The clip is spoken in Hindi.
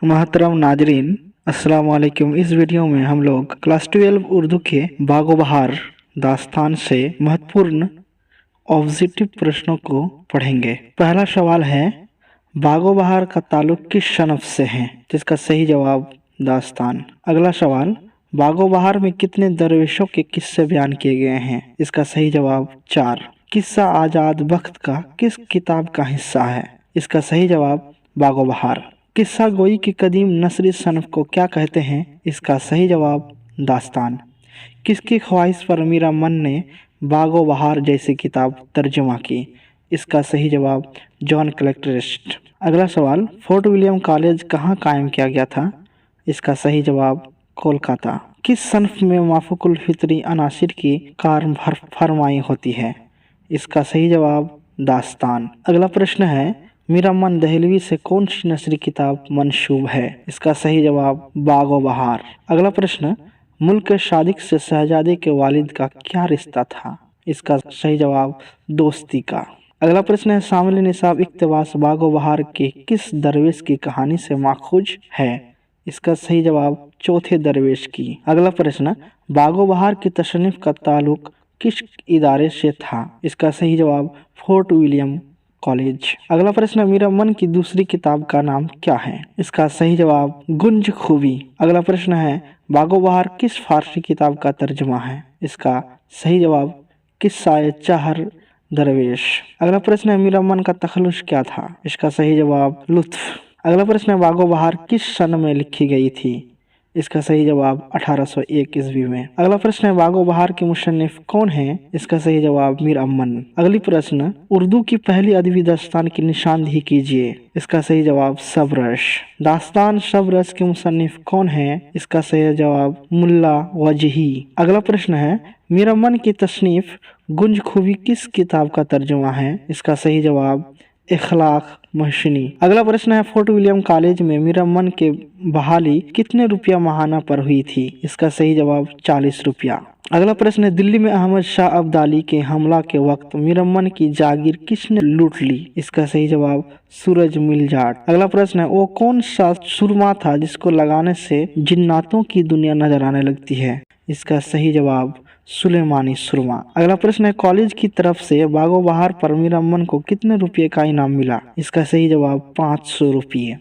मोहतरम नाजरीन, अस्सलाम वालेकुम। इस वीडियो में हम लोग क्लास 12 उर्दू के बागो बहार दास्तान से महत्वपूर्ण ऑब्जेक्टिव प्रश्नों को पढ़ेंगे। पहला सवाल है, बागो बहार का ताल्लुक किस सनफ से है? जिसका सही जवाब दास्तान। अगला सवाल, बागो बहार में कितने दरवेशों के किस्से बयान किए गए हैं? इसका सही जवाब 4। किस्सा आजाद बख्त का किस किताब का हिस्सा है? इसका सही जवाब बागो बहार। किस्सा गोई की कदीम नस्री सनफ को क्या कहते हैं? इसका सही जवाब दास्तान। किसकी ख्वाहिश पर मीरा मन ने बागो बहार जैसी किताब तर्जुमा की? इसका सही जवाब जॉन कलेक्टरिस्ट। अगला सवाल, फोर्ट विलियम कॉलेज कहाँ कायम किया गया था? इसका सही जवाब कोलकाता। किस सनफ में माफुकुल फितरी अनासिर की कार फरमाई होती है? इसका सही जवाब दास्तान। अगला प्रश्न है, मीरा मन दहलवी से कौन सी नस्री किताब मंसूब है? इसका सही जवाब बागो बहार। अगला प्रश्न, मुल्क सादिक से शहजादे के वालिद का क्या रिश्ता था? इसका सही जवाब दोस्ती का। अगला प्रश्न है, शामिल निसाब इक्तबास बागो बहार के किस दरवेश की कहानी से माखूज है? इसका सही जवाब चौथे दरवेश की। अगला प्रश्न, बागो बहार की तसन्नीफ का ताल्लुक किस इदारे से था? इसका सही जवाब फोर्ट विलियम कॉलेज। अगला प्रश्न, मीरा मन की दूसरी किताब का नाम क्या है? इसका सही जवाब गुंज खूबी। अगला प्रश्न है, बागो बहार किस फारसी किताब का तर्जुमा है? इसका सही जवाब किस्सा चाहर दरवेश। अगला प्रश्न है, मीरा मन का तखल्लुस क्या था? इसका सही जवाब लुत्फ। अगला प्रश्न है, बागो बहार किस सन में लिखी गई थी? इसका सही जवाब 1801 ईस्वी में। अगला प्रश्न है, बागो बहार के मुसन्निफ कौन हैं? इसका सही जवाब मीर अमन। अगली प्रश्न, उर्दू की पहली अदबी दास्तान की निशानदेही कीजिए। इसका सही जवाब सबरश। दास्तान सबरश के मुसन्निफ कौन हैं? इसका सही जवाब मुल्ला वजही। अगला प्रश्न है, मीरा मन की तसनीफ गुंज खूबी किस किताब का तर्जुमा है? इसका सही जवाब इखलाक मोहसिनी। अगला प्रश्न है, फोर्ट विलियम कॉलेज में मीरा मन के बहाली कितने रुपया माहाना पर हुई थी? इसका सही जवाब 40 रुपया। अगला प्रश्न है, दिल्ली में अहमद शाह अब्दाली के हमला के वक्त मीरा मन की जागीर किसने लूट ली? इसका सही जवाब सूरज मिल जाट। अगला प्रश्न है, वो कौन सा सुरमा था जिसको लगाने से जिन्नातों की दुनिया नजर आने लगती है? इसका सही जवाब सुलेमानी सुरमा। अगला प्रश्न है, कॉलेज की तरफ से बागो बहार पर मीरा मन को कितने रुपये का इनाम मिला? इसका सही जवाब 500 रुपये।